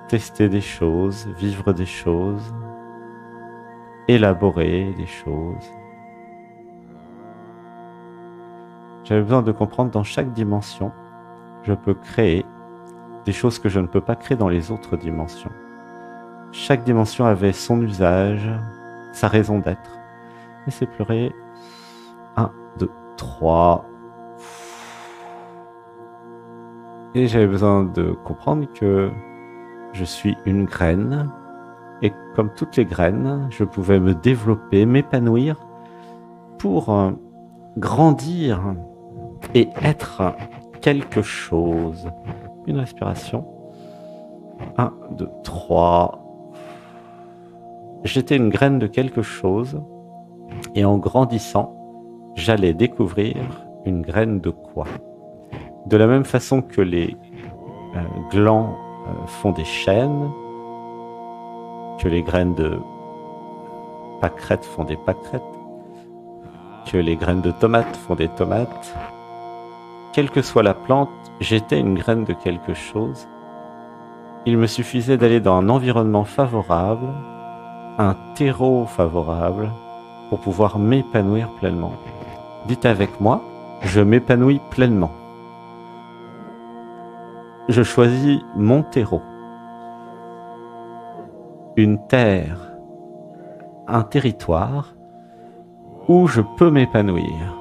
tester des choses, vivre des choses, élaborer des choses. J'avais besoin de comprendre dans chaque dimension, je peux créer des choses que je ne peux pas créer dans les autres dimensions. Chaque dimension avait son usage, sa raison d'être. Laissez pleurer. 1, 2, 3. Et j'avais besoin de comprendre que je suis une graine Et comme toutes les graines, je pouvais me développer, m'épanouir pour grandir et être quelque chose. Une respiration. 1, 2, 3. J'étais une graine de quelque chose et en grandissant, j'allais découvrir une graine de quoi. De la même façon que les glands font des chênes, que les graines de pâquerettes font des pâquerettes, que les graines de tomates font des tomates. Quelle que soit la plante, j'étais une graine de quelque chose. Il me suffisait d'aller dans un environnement favorable, un terreau favorable, pour pouvoir m'épanouir pleinement. Dites avec moi, je m'épanouis pleinement. Je choisis mon terreau. Une terre, un territoire où je peux m'épanouir.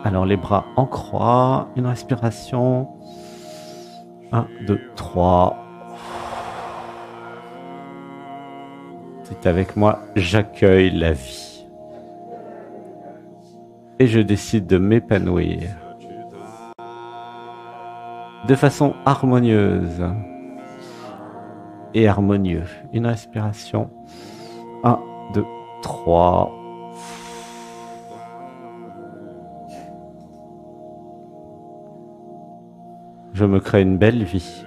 Alors les bras en croix, une respiration. 1, 2, 3. Dites avec moi, j'accueille la vie. Et je décide de m'épanouir de façon harmonieuse et harmonieux. Une respiration. 1, 2, 3. Je me crée une belle vie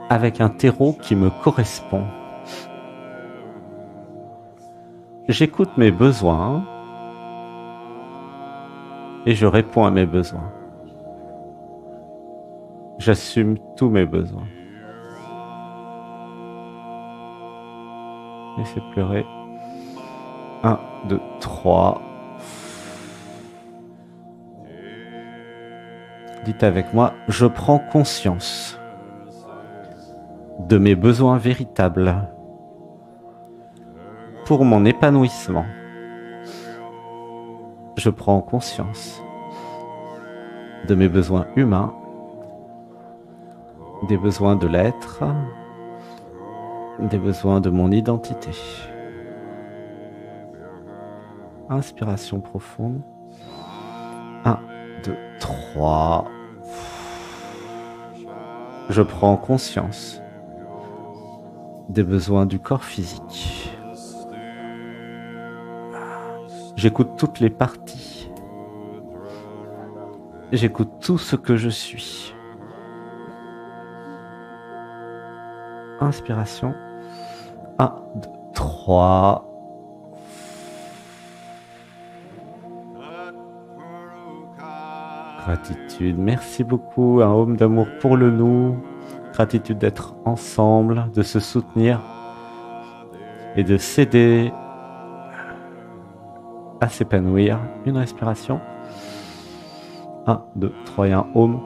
avec un terreau qui me correspond. J'écoute mes besoins et je réponds à mes besoins. J'assume tous mes besoins. Laissez pleurer. 1, 2, 3. Dites avec moi, je prends conscience de mes besoins véritables pour mon épanouissement. Je prends conscience de mes besoins humains, des besoins de l'être, des besoins de mon identité. Inspiration profonde. 1, 2, 3. Je prends conscience des besoins du corps physique. J'écoute toutes les parties. J'écoute tout ce que je suis. Inspiration. 1, 2, 3. Gratitude. Merci beaucoup. Un home d'amour pour le nous. Gratitude d'être ensemble, de se soutenir et de s'aider à s'épanouir. Une respiration. 1, 2, 3 et un home.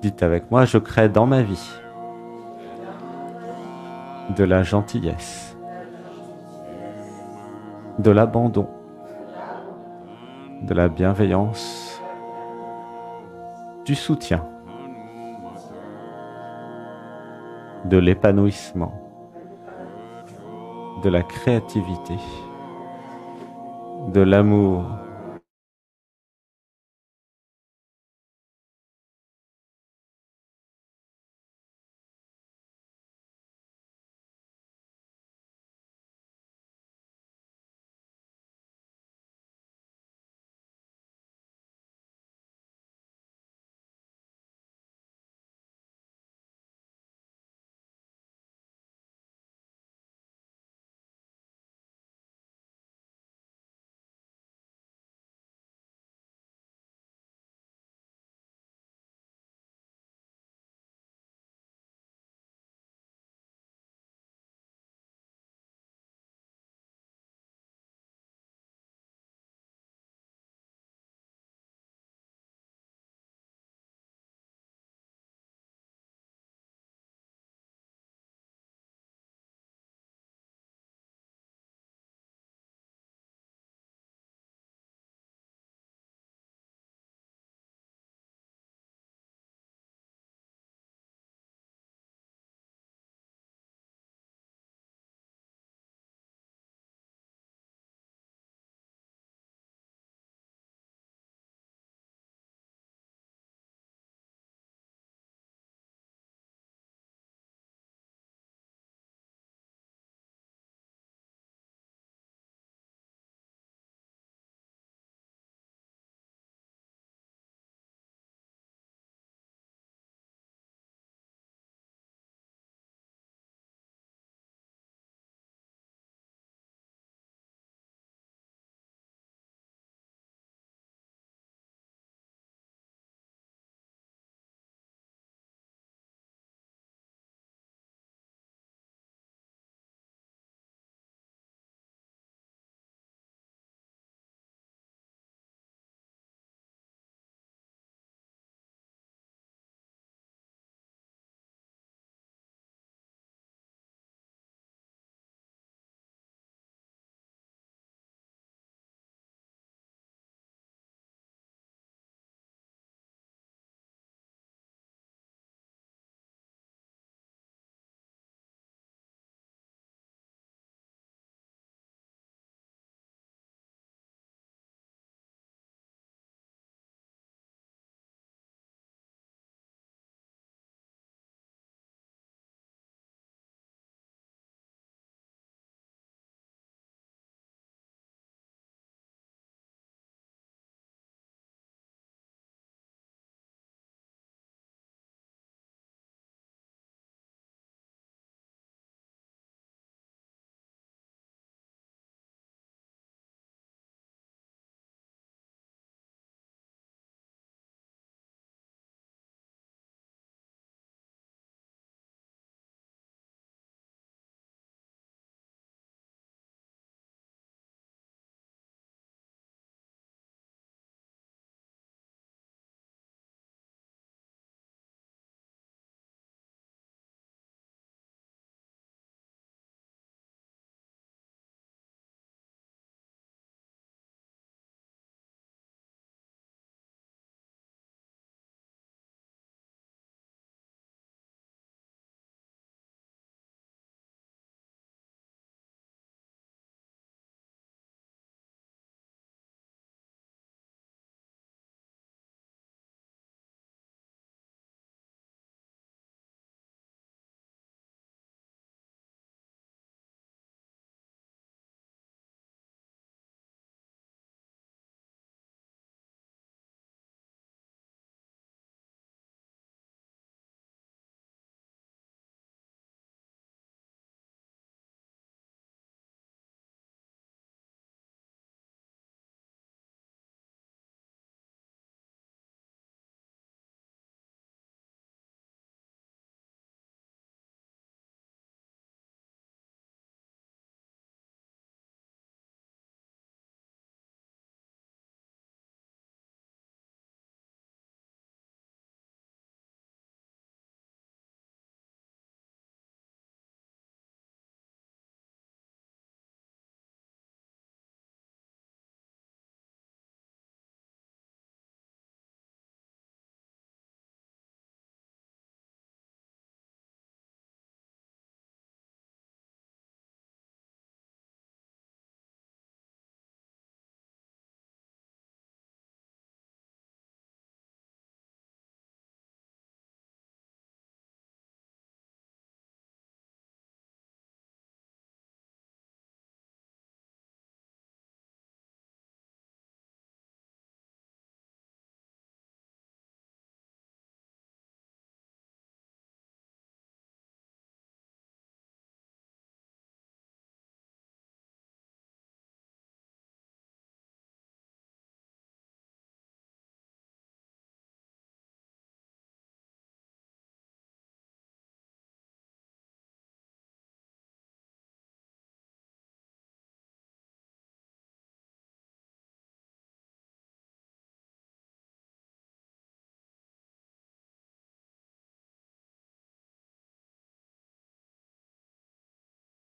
Dites avec moi, je crée dans ma vie de la gentillesse, de l'abandon, de la bienveillance, du soutien, de l'épanouissement, de la créativité, de l'amour,